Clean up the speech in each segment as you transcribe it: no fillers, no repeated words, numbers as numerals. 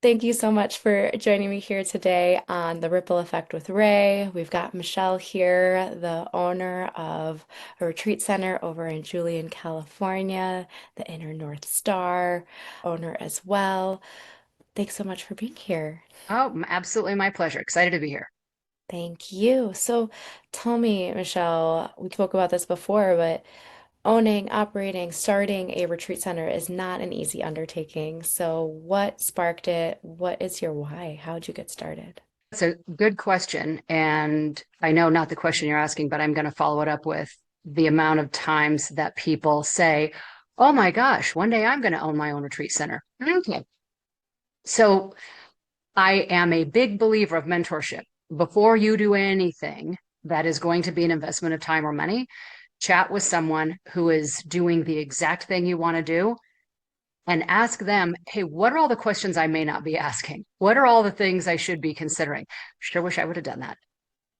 Thank you so much for joining me here today on The Ripple Effect with Ray. We've got Michelle here, the owner of a retreat center over in Julian, California, the Inner North Star owner as well. Thanks so much for being here. Oh, absolutely my pleasure. Excited to be here. Thank you. So tell me, Michelle, we spoke about this before, but owning, operating, starting a retreat center is not an easy undertaking. So, what sparked it? What is your why? How did you get started? That's a good question. And I know not the question you're asking, but I'm going to follow it up with the amount of times that people say, oh my gosh, one day I'm going to own my own retreat center. Okay. So I am a big believer of mentorship. Before you do anything that is going to be an investment of time or money, chat with someone who is doing the exact thing you want to do and ask them, hey, what are all the questions I may not be asking? What are all the things I should be considering? Sure wish I would have done that.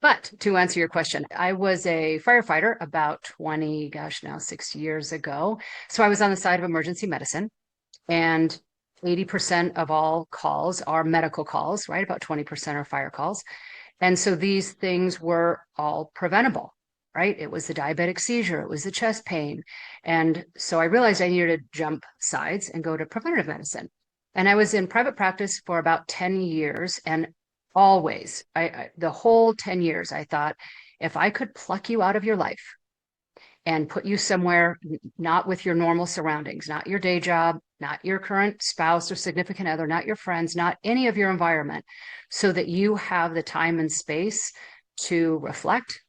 But to answer your question, I was a firefighter about 20, gosh, now 6 years ago. So I was on the side of emergency medicine, and 80% of all calls are medical calls, right? About 20% are fire calls. And so these things were all preventable, right? It was the diabetic seizure, it was the chest pain. And so I realized I needed to jump sides and go to preventative medicine. And I was in private practice for about 10 years. And always, the whole 10 years, I thought, if I could pluck you out of your life and put you somewhere not with your normal surroundings, not your day job, not your current spouse or significant other, not your friends, not any of your environment, so that you have the time and space to reflect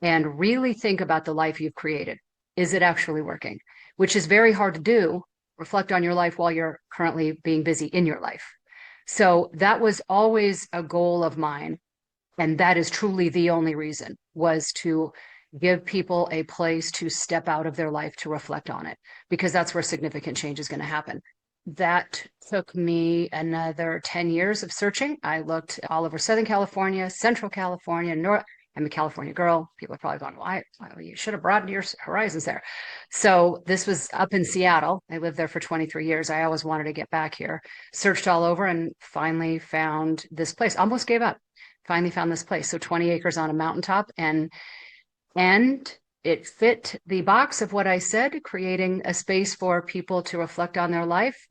and really think about the life you've created. Is it actually working? Which is very hard to do. Reflect on your life while you're currently being busy in your life. So that was always a goal of mine. And that is truly the only reason, was to give people a place to step out of their life to reflect on it, because that's where significant change is going to happen. That took me another 10 years of searching. I looked all over Southern California, Central California, North. I'm a California girl. People are probably going, why you should have broadened your horizons there. So this was up in Seattle. I lived there for 23 years. I always wanted to get back here. Searched all over and finally found this place. Almost gave up. Finally found this place. So 20 acres on a mountaintop, and it fit the box of what I said, creating a space for people to reflect on their life,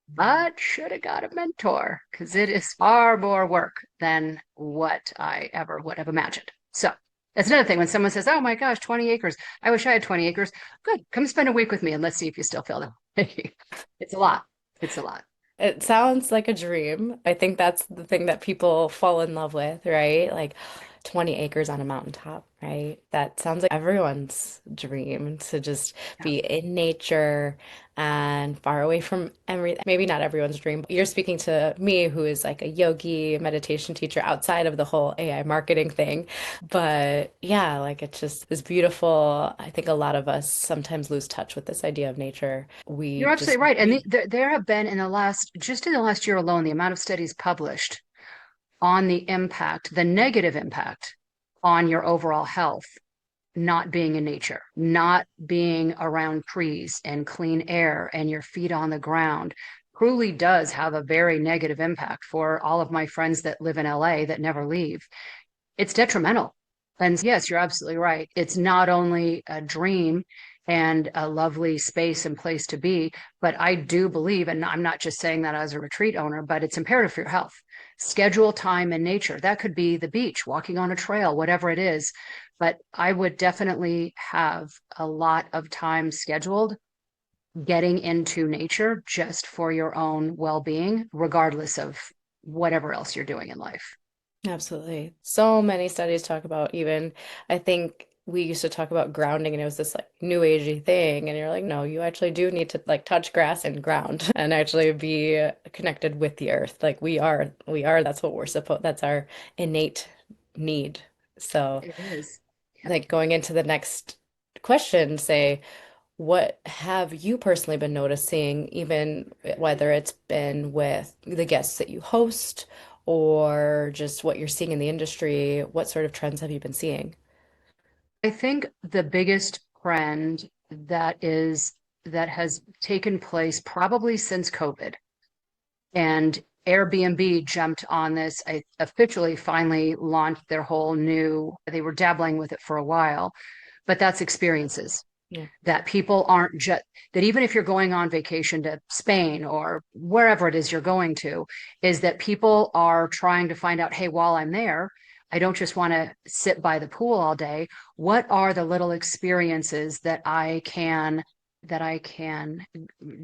but should have got a mentor because it is far more work than what I ever would have imagined. So that's another thing. When someone says, oh my gosh, 20 acres, I wish I had 20 acres. Good. Come spend a week with me and let's see if you still feel them. It's a lot. It's a lot. It sounds like a dream. I think that's the thing that people fall in love with, right? Like 20 acres on a mountaintop, right? That sounds like everyone's dream to just Yeah. be in nature and far away from everything. Maybe not everyone's dream, but you're speaking to me, who is like a yogi meditation teacher outside of the whole AI marketing thing. But yeah, like it's just this beautiful. I think a lot of us sometimes lose touch with this idea of nature. We You're just absolutely right. And we there have been just in the last year alone, the amount of studies published on the impact, the negative impact on your overall health, not being in nature, not being around trees and clean air and your feet on the ground, truly does have a very negative impact for all of my friends that live in LA that never leave. It's detrimental. And yes, you're absolutely right. It's not only a dream and a lovely space and place to be, but I do believe, and I'm not just saying that as a retreat owner, but it's imperative for your health. Schedule time in nature. That could be the beach, walking on a trail, whatever it is. But I would definitely have a lot of time scheduled getting into nature just for your own well-being, regardless of whatever else you're doing in life. Absolutely. So many studies talk about even, I think we used to talk about grounding and it was this like new agey thing. And you're like, no, you actually do need to like touch grass and ground and actually be connected with the earth. Like that's what we're supposed, that's our innate need. So It is. like going into the next question, say, what have you personally been noticing, even whether it's been with the guests that you host or just what you're seeing in the industry? What sort of trends have you been seeing? I think the biggest trend that has taken place probably since COVID, and Airbnb jumped on this. I officially finally launched their whole new, they were dabbling with it for a while, but that's experiences Yeah. that people aren't just that even if you're going on vacation to Spain or wherever it is you're going to, is that people are trying to find out, hey, while I'm there, I don't just want to sit by the pool all day. What are the little experiences that I can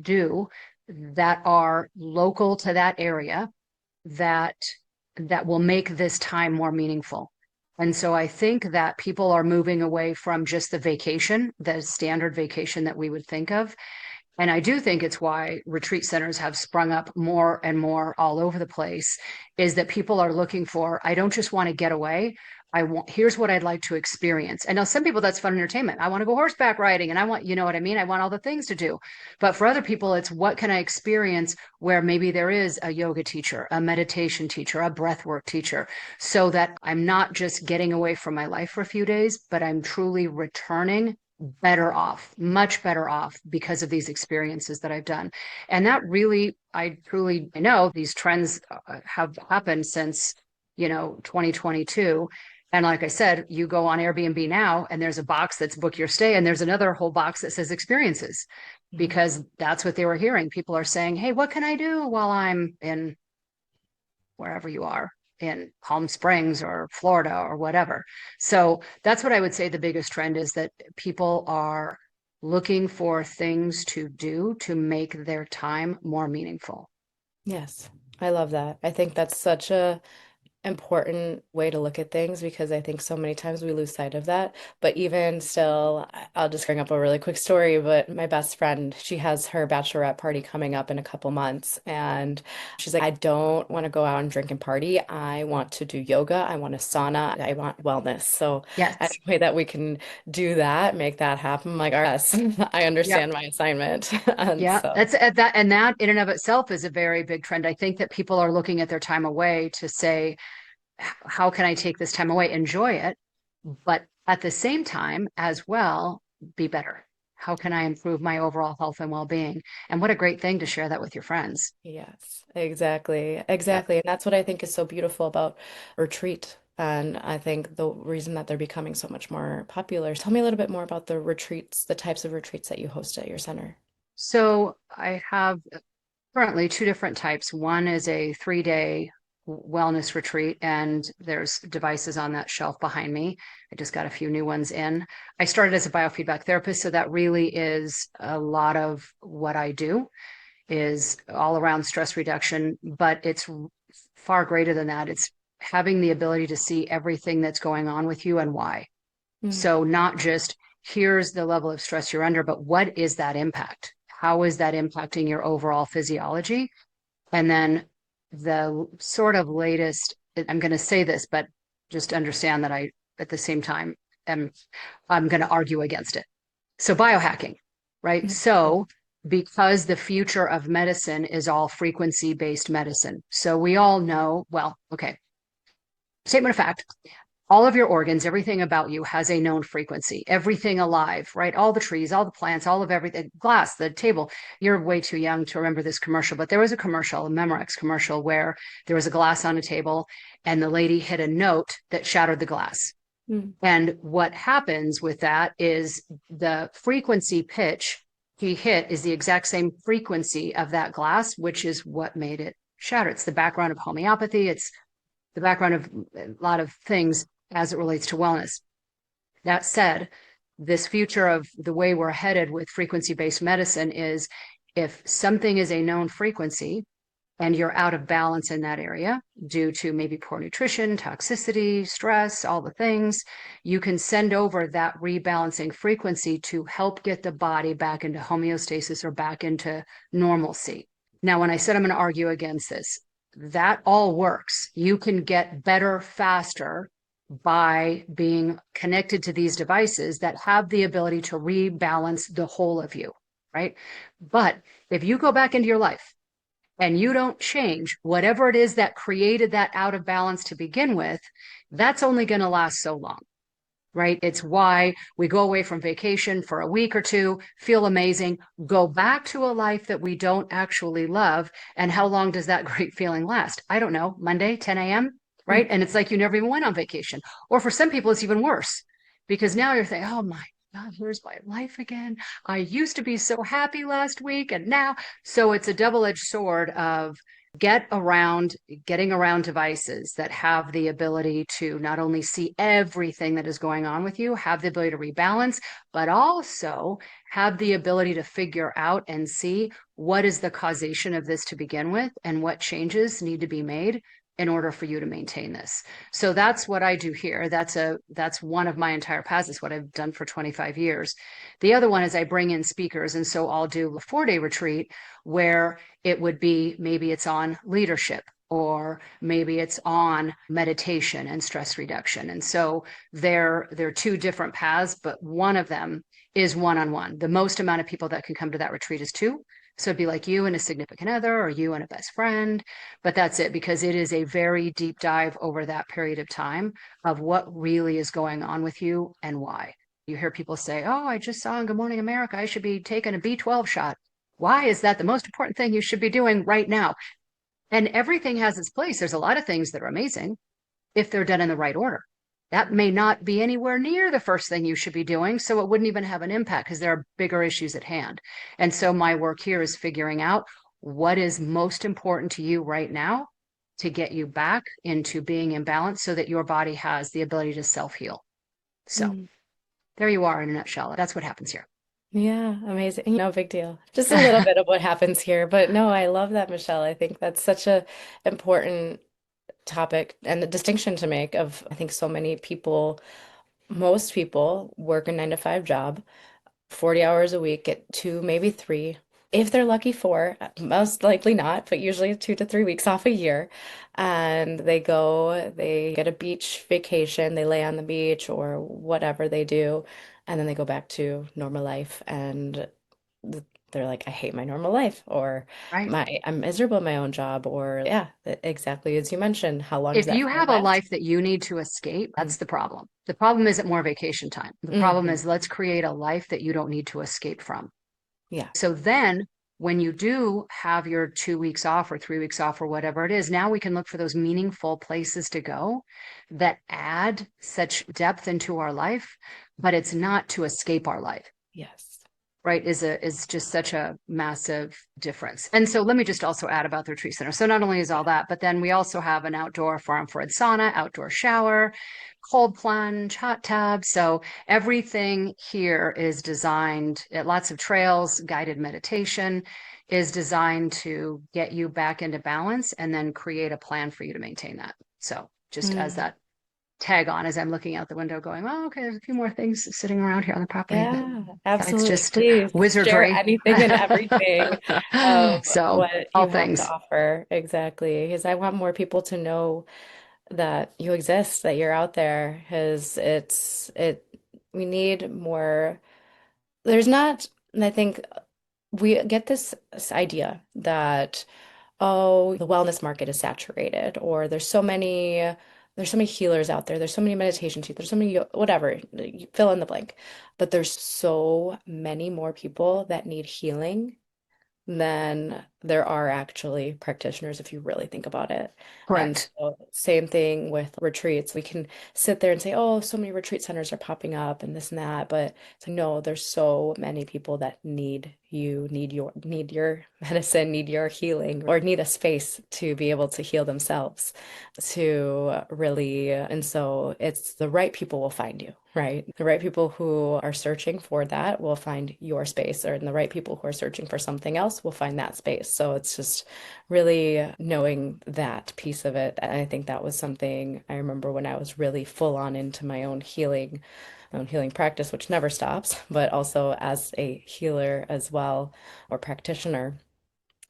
do that are local to that area that that will make this time more meaningful. And so I think that people are moving away from just the vacation, the standard vacation that we would think of. And I do think it's why retreat centers have sprung up more and more all over the place, is that people are looking for, I don't just want to get away. Here's what I'd like to experience. And now some people that's fun entertainment. I want to go horseback riding and I want, you know what I mean? I want all the things to do. But for other people, it's what can I experience where maybe there is a yoga teacher, a meditation teacher, a breathwork teacher, so that I'm not just getting away from my life for a few days, but I'm truly returning better off, much better off because of these experiences that I've done. And that really, I know these trends have happened since, 2022. And like I said, you go on Airbnb now and there's a box that's book your stay and there's another whole box that says experiences Mhm. because that's what they were hearing. People are saying, hey, what can I do while I'm in wherever you are in Palm Springs or Florida or whatever. So that's what I would say the biggest trend is that people are looking for things to do to make their time more meaningful. Yes, I love that. I think that's such a important way to look at things because I think so many times we lose sight of that. But even still, I'll just bring up a really quick story. But my best friend, she has her bachelorette party coming up in a couple months. And she's like, I don't want to go out and drink and party. I want to do yoga. I want a sauna. I want wellness. So any Yes. way that we can do that, make that happen, I'm like, all right, yes, I Yep. understand my assignment. And Yeah. so, That's that. And that in and of itself is a very big trend. I think that people are looking at their time away to say, how can I take this time away? Enjoy it, but at the same time as well, be better. How can I improve my overall health and well-being? And what a great thing to share that with your friends. yes, exactly. Yep. Exactly. And that's what I think is so beautiful about retreat. And I think the reason that they're becoming so much more popular. Tell me a little bit more about the retreats, the types of retreats that you host at your center. So I have currently two different types. One is a 3-day wellness retreat, and there's devices on that shelf behind me. I just got a few new ones in. I started as a biofeedback therapist, so that really is a lot of what I do is all around stress reduction, but it's far greater than that. It's having the ability to see everything that's going on with you and why. Mm, So, not just here's the level of stress you're under, but what is that impact? How is that impacting your overall physiology? And then the sort of latest, I'm going to say this, but just understand that I, at the same time, am I'm going to argue against it. So biohacking, right? mm, So because the future of medicine is all frequency based medicine. So we all know, well, okay, statement of fact, all of your organs, everything about you has a known frequency, everything alive, right? All the trees, all the plants, all of everything, glass, the table. You're way too young to remember this commercial, but there was a commercial, a Memorex commercial, where there was a glass on a table and the lady hit a note that shattered the glass. mm, And what happens with that is the frequency pitch he hit is the exact same frequency of that glass, which is what made it shatter. It's the background of homeopathy. It's the background of a lot of things as it relates to wellness. That said, this future of the way we're headed with frequency based medicine is if something is a known frequency, and you're out of balance in that area due to maybe poor nutrition, toxicity, stress, all the things, you can send over that rebalancing frequency to help get the body back into homeostasis or back into normalcy. Now, when I said I'm going to argue against this, that all works. You can get better faster by being connected to these devices that have the ability to rebalance the whole of you, right? But if you go back into your life and you don't change whatever it is that created that out of balance to begin with, that's only going to last so long. right? It's why we go away from vacation for a week or two, feel amazing, go back to a life that we don't actually love. And how long does that great feeling last? I don't know, Monday, 10 a.m., right? And it's like you never even went on vacation. Or for some people, it's even worse because now you're thinking, oh my God, here's my life again. I used to be so happy last week and now. So it's a double-edged sword of get around getting around devices that have the ability to not only see everything that is going on with you, have the ability to rebalance, but also have the ability to figure out and see what is the causation of this to begin with and what changes need to be made in order for you to maintain this. So that's what I do here. That's one of my entire paths. It's what I've done for 25 years. The other one is I bring in speakers. And so I'll do a 4-day retreat where it would be maybe it's on leadership or maybe it's on meditation and stress reduction. And so they're two different paths, but one of them is one-on-one. The most amount of people that can come to that retreat is two. So it'd be like you and a significant other or you and a best friend, but that's it because it is a very deep dive over that period of time of what really is going on with you and why. You hear people say, oh, I just saw in Good Morning America, I should be taking a B12 shot. Why is that the most important thing you should be doing right now? And everything has its place. There's a lot of things that are amazing if they're done in the right order. That may not be anywhere near the first thing you should be doing, so it wouldn't even have an impact because there are bigger issues at hand. And so my work here is figuring out what is most important to you right now to get you back into being in balance so that your body has the ability to self-heal. So Mm. there you are in a nutshell. That's what happens here. Yeah, amazing. No big deal. Just a little bit of what happens here. But no, I love that, Michelle. I think that's such a important topic and the distinction to make of I think so many people, most people work a 9 to 5 job, 40 hours a week, get two, maybe three. If they're lucky, four, most likely not, but usually 2 to 3 weeks off a year. And they go, they get a beach vacation, they lay on the beach or whatever they do, and then they go back to normal life. And they're like, I hate my normal life, or Right. I'm miserable in my own job, or yeah, exactly as you mentioned, how long does If that you feeling have a last? life that you need to escape, Mm. that's the problem. The problem isn't more vacation time. The problem Hmm. is let's create a life that you don't need to escape from. Yeah. So then when you do have your 2 weeks off or 3 weeks off or whatever it is, now we can look for those meaningful places to go that add such depth into our life, but it's not to escape our life. Yes. Right, is just such a massive difference. And so let me just also add about the retreat center. So not only is all that, but then we also have an outdoor far infrared sauna, outdoor shower, cold plunge, hot tub. So everything here is designed, lots of trails, guided meditation is designed to get you back into balance and then create a plan for you to maintain that. So just as Mm. that tag on as I'm looking out the window going, oh, okay, there's a few more things sitting around here on the property, but Yeah, besides absolutely. just Please share wizardry. anything and everything of So what all you have to things. offer. Exactly. Because I want more people to know that you exist, that you're out there. Because we need more. There's not, and I think we get this idea that, oh, the wellness market is saturated, or there's so many healers out there, there's so many meditation teachers, there's so many whatever, you fill in the blank. But there's so many more people that need healing than there are actually practitioners if you really think about it. And Correct. so same thing with retreats. We can sit there and say, oh, so many retreat centers are popping up and this and that, but it's like, no, there's so many people that need you, need your medicine, need your healing, or need a space to be able to heal themselves, to really, and so it's the right people will find you. Right. The right people who are searching for that will find your space, or the right people who are searching for something else will find that space. So it's just really knowing that piece of it. And I think that was something I remember when I was really full on into my own healing practice, which never stops, but also as a healer as well, or practitioner.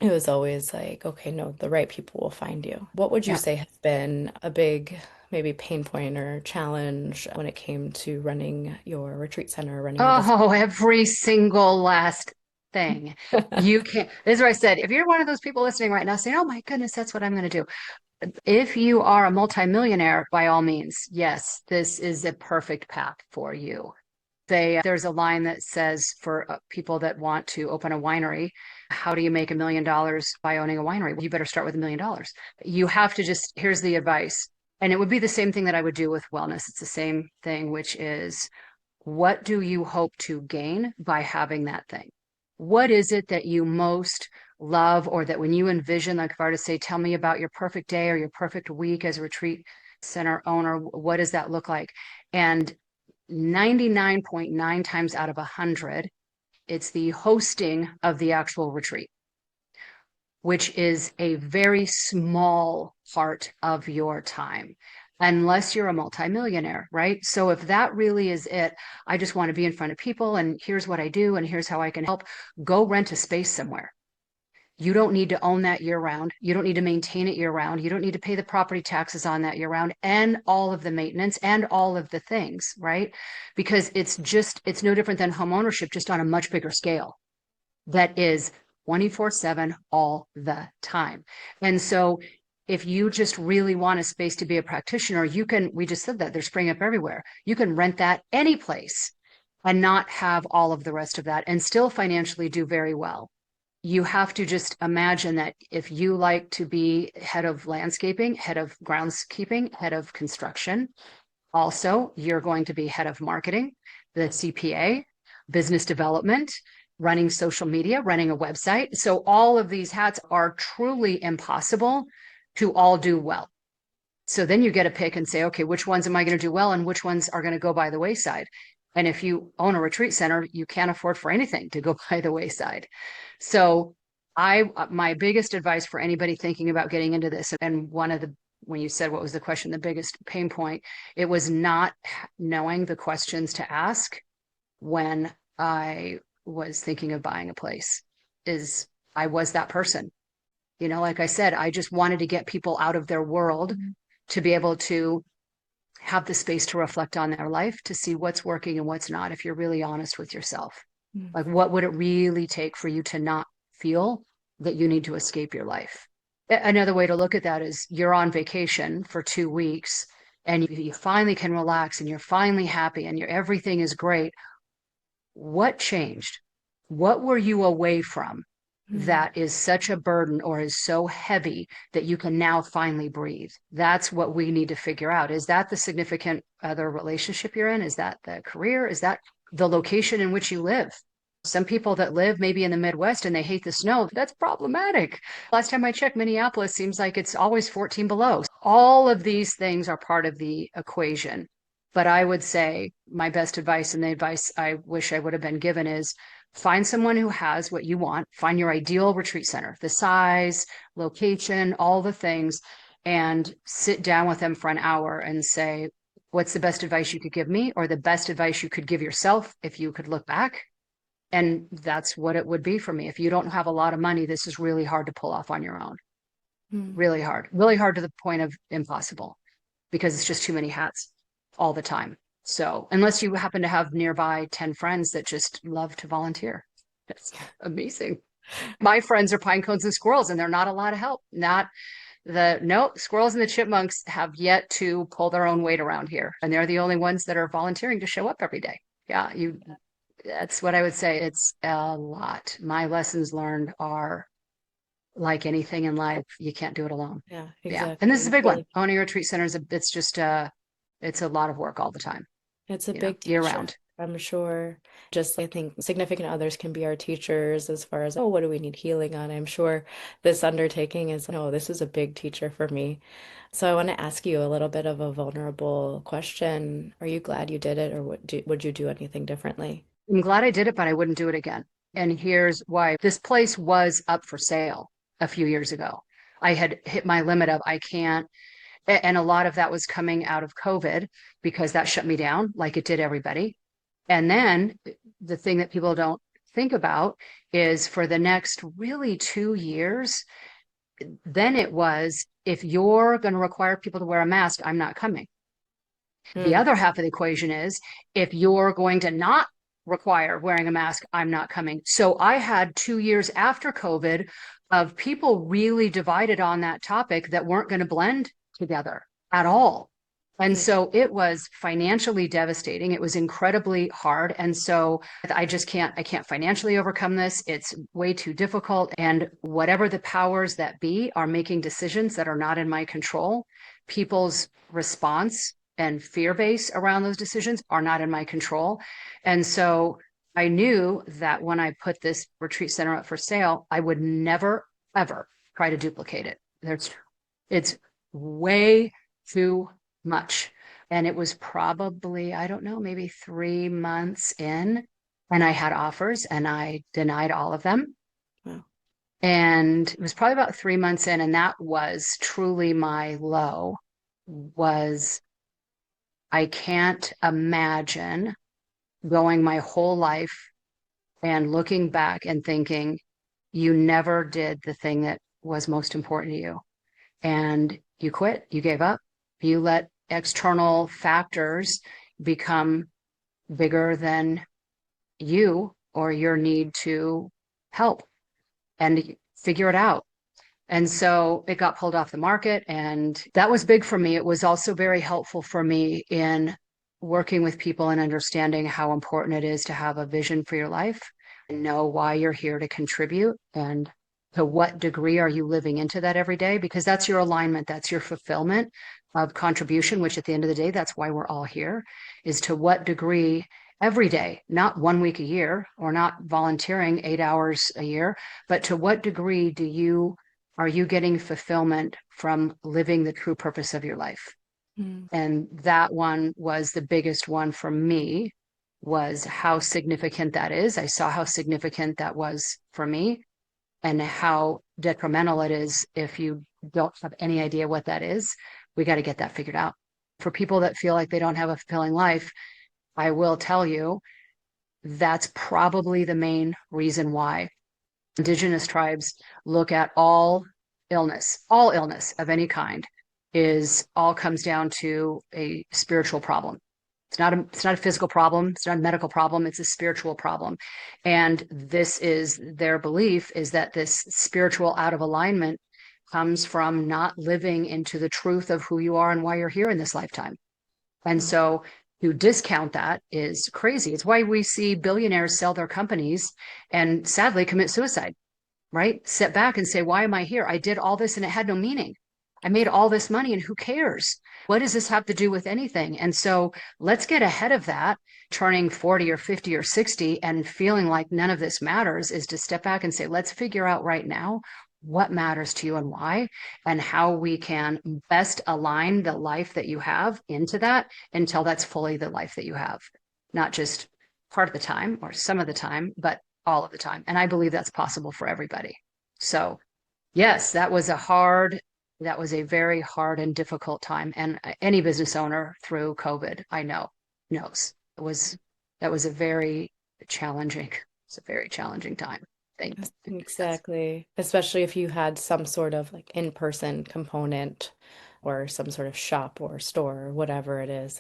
It was always like, okay, no, the right people will find you. What would you Yeah. say has been a big, maybe pain point or challenge when it came to running your retreat center, running your business? Oh, every single last thing. You can't. This is what I said. If you're one of those people listening right now saying, oh my goodness, that's what I'm going to do. If you are a multimillionaire, by all means, yes, this is a perfect path for you. There's a line that says for people that want to open a winery, how do you make $1 million by owning a winery? Well, you better start with $1 million. You have to just, here's the advice. And it would be the same thing that I would do with wellness. It's the same thing, which is what do you hope to gain by having that thing? What is it that you most love, or that when you envision, like if I were to say, tell me about your perfect day or your perfect week as a retreat center owner, what does that look like? And 99.9 times out of 100, it's the hosting of the actual retreat, which is a very small part of your time, unless you're a multimillionaire, right? So if that really is it, I just want to be in front of people and here's what I do and here's how I can help, go rent a space somewhere. You don't need to own that year round. You don't need to maintain it year round. You don't need to pay the property taxes on that year round and all of the maintenance and all of the things, right? Because it's no different than home ownership, just on a much bigger scale that is 24/7 all the time. And so if you just really want a space to be a practitioner, we just said that they're springing up everywhere. You can rent that any place and not have all of the rest of that and still financially do very well. You have to just imagine that if you like to be head of landscaping, head of groundskeeping, head of construction, also you're going to be head of marketing, the CPA, business development, running social media, running a website. So all of these hats are truly impossible to all do well. So then you get to pick and say, okay, which ones am I going to do well and which ones are going to go by the wayside? And if you own a retreat center, you can't afford for anything to go by the wayside. So my biggest advice for anybody thinking about getting into this, and when you said what was the question, the biggest pain point, it was not knowing the questions to ask when I was thinking of buying a place. Is I was that person. Like I said, I just wanted to get people out of their world to be able to have the space to reflect on their life, to see what's working and what's not, if you're really honest with yourself. Mm. Like, what would it really take for you to not feel that you need to escape your life? Another way to look at that is you're on vacation for 2 weeks and you finally can relax and you're finally happy and everything is great. What changed? What were you away from Mm. that is such a burden or is so heavy that you can now finally breathe? That's what we need to figure out. Is that the significant other relationship you're in? Is that the career? Is that the location in which you live? Some people that live maybe in the Midwest and they hate the snow, that's problematic. Last time I checked, Minneapolis seems like it's always 14 below. All of these things are part of the equation. But I would say my best advice, and the advice I wish I would have been given, is find someone who has what you want, find your ideal retreat center, the size, location, all the things, and sit down with them for an hour and say, what's the best advice you could give me, or the best advice you could give yourself if you could look back? And that's what it would be for me. If you don't have a lot of money, this is really hard to pull off on your own. Mm. Really hard to the point of impossible, because it's just too many hats all the time. So unless you happen to have nearby 10 friends that just love to volunteer, that's amazing. My friends are pine cones and squirrels, and they're not a lot of help. No, squirrels and the chipmunks have yet to pull their own weight around here. And they're the only ones that are volunteering to show up every day. Yeah, that's what I would say. It's a lot. My lessons learned are like anything in life, you can't do it alone. Yeah, Yeah. And this is a exactly. big one. Really, Owning a retreat center it's just it's a lot of work all the time, it's a big year teacher, round. I'm sure. Just I think significant others can be our teachers as far as, oh, what do we need healing on? I'm sure this undertaking is, no, this is a big teacher for me. So I want to ask you a little bit of a vulnerable question. Are you glad you did it, or would you do anything differently? I'm glad I did it, but I wouldn't do it again. And here's why. This place was up for sale a few years ago. I had hit my limit of I can't, and a lot of that was coming out of COVID because that shut me down like it did everybody. And then the thing that people don't think about is for the next really 2 years, then it was, if you're going to require people to wear a mask, I'm not coming. The Mm. other half of the equation is if you're going to not require wearing a mask, I'm not coming. So I had 2 years after COVID of people really divided on that topic that weren't going to blend together at all. And Yeah. so it was financially devastating. It was incredibly hard. And so I can't financially overcome this. It's way too difficult. And whatever the powers that be are making decisions that are not in my control, people's response and fear base around those decisions are not in my control. And so I knew that when I put this retreat center up for sale, I would never, ever try to duplicate it. It's way too much. And it was probably, I don't know, maybe 3 months in, and I had offers and I denied all of them. Wow. And it was probably about 3 months in, and that was truly my low, was I can't imagine going my whole life and looking back and thinking, you never did the thing that was most important to you. And you quit, you gave up, you let external factors become bigger than you or your need to help and figure it out. And so it got pulled off the market, and that was big for me. It was also very helpful for me in working with people and understanding how important it is to have a vision for your life and know why you're here to contribute and to what degree are you living into that every day, because that's your alignment, that's your fulfillment of contribution, which at the end of the day, that's why we're all here, is to what degree every day, not 1 week a year or not volunteering 8 hours a year, but to what degree are you getting fulfillment from living the true purpose of your life? Mm. And that one was the biggest one for me, was how significant that is. I saw how significant that was for me and how detrimental it is if you don't have any idea what that is. We got to get that figured out. For people that feel like they don't have a fulfilling life, I will tell you that's probably the main reason why. Indigenous tribes look at all illness of any kind is all comes down to a spiritual problem. It's not a physical problem. It's not a medical problem. It's a spiritual problem. And this is their belief, is that this spiritual out of alignment comes from not living into the truth of who you are and why you're here in this lifetime. And Wow. so to discount that is crazy. It's why we see billionaires sell their companies and sadly commit suicide, right? Sit back and say, why am I here? I did all this and it had no meaning. I made all this money and who cares? What does this have to do with anything? And so let's get ahead of that. Turning 40 or 50 or 60 and feeling like none of this matters is to step back and say, let's figure out right now what matters to you and why, and how we can best align the life that you have into that until that's fully the life that you have, not just part of the time or some of the time, but all of the time. And I believe that's possible for everybody. So, yes, that was a very hard and difficult time. And any business owner through COVID, I know, knows that was a very challenging time. Thank Yes. Exactly. Especially if you had some sort of like in-person component or some sort of shop or store or whatever it is.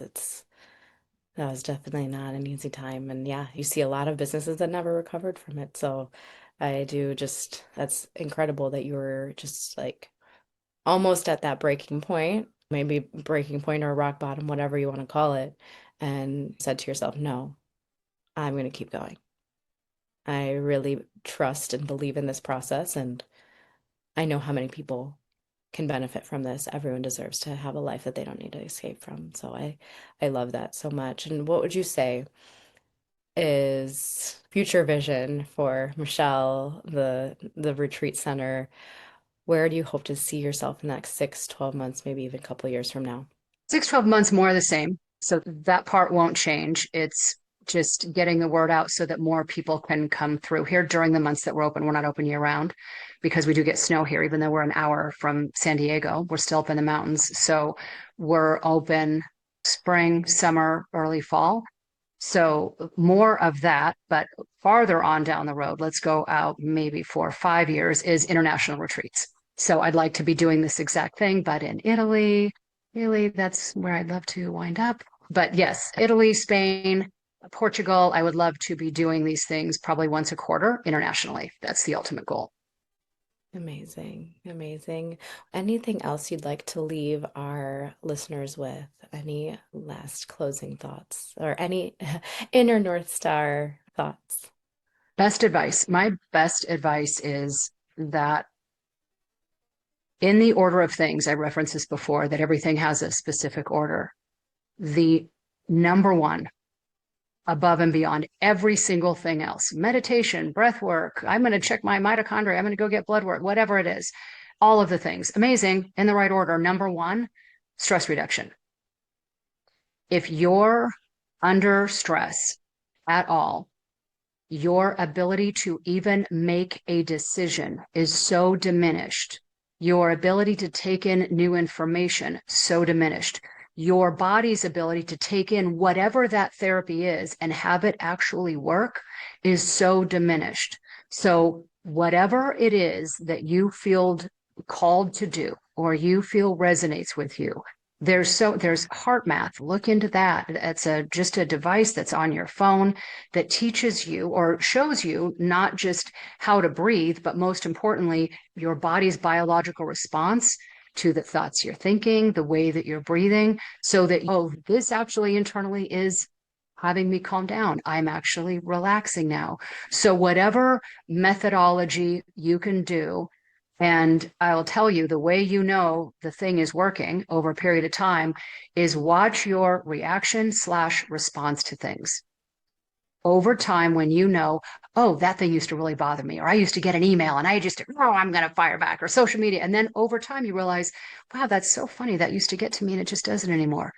That was definitely not an easy time. And yeah, you see a lot of businesses that never recovered from it. So that's incredible that you were just like almost at that breaking point, maybe breaking point or rock bottom, whatever you want to call it, and said to yourself, no, I'm going to keep going. I really trust and believe in this process, and I know how many people can benefit from this. Everyone deserves to have a life that they don't need to escape from. So I love that so much. And what would you say is future vision for Michelle, the retreat center? Where do you hope to see yourself in the next 6, 12 months, maybe even a couple of years from now? 6, 12 months more of the same. So that part won't change. It's just getting the word out so that more people can come through here during the months that we're open. We're not open year round because we do get snow here, even though we're an hour from San Diego. We're still up in the mountains. So we're open spring, summer, early fall. So more of that, but farther on down the road, let's go out maybe 4 or 5 years, is international retreats. So I'd like to be doing this exact thing, but in Italy. Really, that's where I'd love to wind up. But yes, Italy, Spain, Portugal, I would love to be doing these things probably once a quarter internationally. That's the ultimate goal. Amazing. Amazing. Anything else you'd like to leave our listeners with? Any last closing thoughts or any inner North Star thoughts? Best advice. My best advice is that in the order of things, I referenced this before, that everything has a specific order. The number one, above and beyond every single thing else, meditation, breath work, I'm going to check my mitochondria, I'm going to go get blood work, whatever it is, all of the things, amazing, in the right order. Number one, stress reduction. If you're under stress at all, your ability to even make a decision is so diminished. Your ability to take in new information, so diminished. Your body's ability to take in whatever that therapy is and have it actually work is so diminished. So, whatever it is that you feel called to do or you feel resonates with you, there's heart math. Look into that. It's just a device that's on your phone that teaches you or shows you not just how to breathe, but most importantly, your body's biological response to the thoughts you're thinking, the way that you're breathing, so that, oh, this actually internally is having me calm down. I'm actually relaxing now. So whatever methodology you can do, and I'll tell you, the way you know the thing is working over a period of time is watch your reaction slash response to things. Over time, when you know, oh, that thing used to really bother me, or I used to get an email and I just, oh, I'm going to fire back, or social media. And then over time, you realize, wow, that's so funny. That used to get to me and it just doesn't anymore.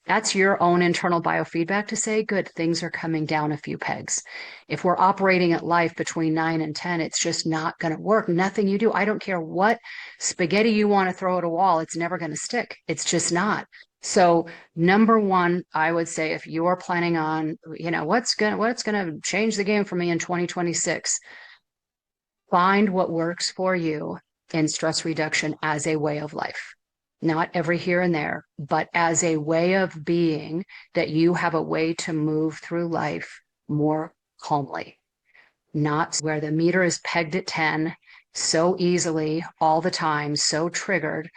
That's your own internal biofeedback to say, good, things are coming down a few pegs. If we're operating at life between 9 and 10, it's just not going to work. Nothing you do, I don't care what spaghetti you want to throw at a wall, it's never going to stick. It's just not. So number one, I would say if you're planning on, what's gonna change the game for me in 2026, find what works for you in stress reduction as a way of life. Not every here and there, but as a way of being, that you have a way to move through life more calmly, not where the meter is pegged at 10 so easily all the time, so triggered.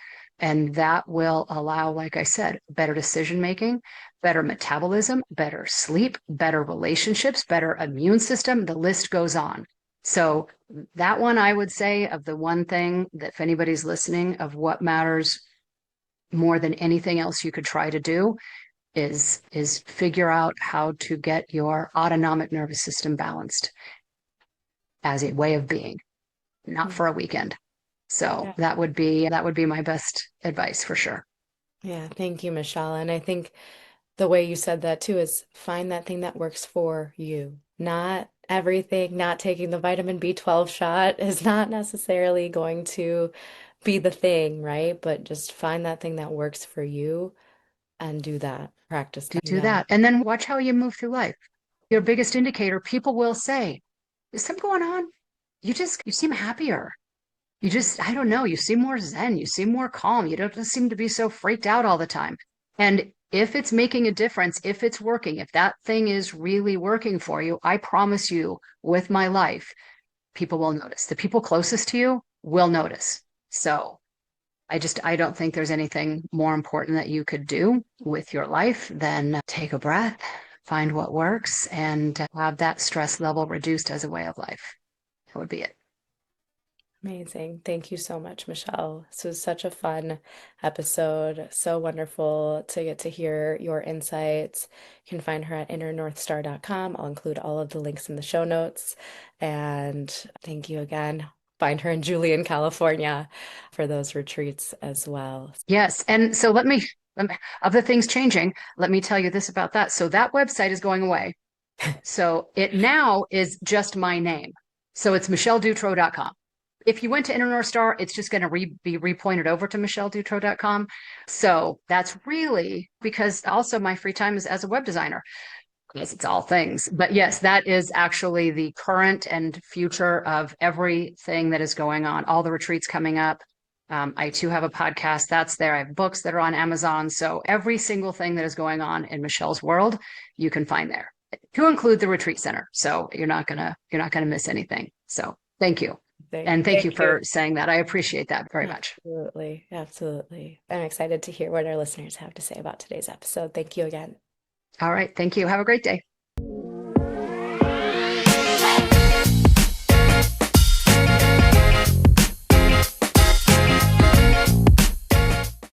And that will allow, like I said, better decision making, better metabolism, better sleep, better relationships, better immune system. The list goes on. So that one, I would say, of the one thing that if anybody's listening, of what matters more than anything else you could try to do is figure out how to get your autonomic nervous system balanced as a way of being, not for a weekend. So Yeah. that would be my best advice for sure. Yeah, thank you, Michelle. And I think the way you said that too is find that thing that works for you. Not everything, not taking the vitamin B12 shot is not necessarily going to be the thing, right? But just find that thing that works for you and do that. Practice that. Do Yeah. that. And then watch how you move through life. Your biggest indicator, people will say, is something going on? You seem happier. I don't know, you seem more zen, you seem more calm, you don't just seem to be so freaked out all the time. And if it's making a difference, if it's working, if that thing is really working for you, I promise you, with my life, people will notice. The people closest to you will notice. So I don't think there's anything more important that you could do with your life than take a breath, find what works, and have that stress level reduced as a way of life. That would be it. Amazing. Thank you so much, Michelle. This was such a fun episode. So wonderful to get to hear your insights. You can find her at innernorthstar.com. I'll include all of the links in the show notes. And thank you again. Find her in Julian, California for those retreats as well. Yes. And so of the things changing, let me tell you this about that. So that website is going away. So it now is just my name. So it's michelledutro.com. If you went to Inner North Star, it's just going to be repointed over to michelledutro.com. So that's really because also my free time is as a web designer. Yes, it's all things. But yes, that is actually the current and future of everything that is going on, all the retreats coming up. I too have a podcast that's there. I have books that are on Amazon. So every single thing that is going on in Michelle's world, you can find there. to include the retreat center. So you're not gonna miss anything. So thank you. And thank you Thank you. for saying that. I appreciate that very much. Absolutely. Absolutely. I'm excited to hear what our listeners have to say about today's episode. Thank you again. All right. Thank you. Have a great day.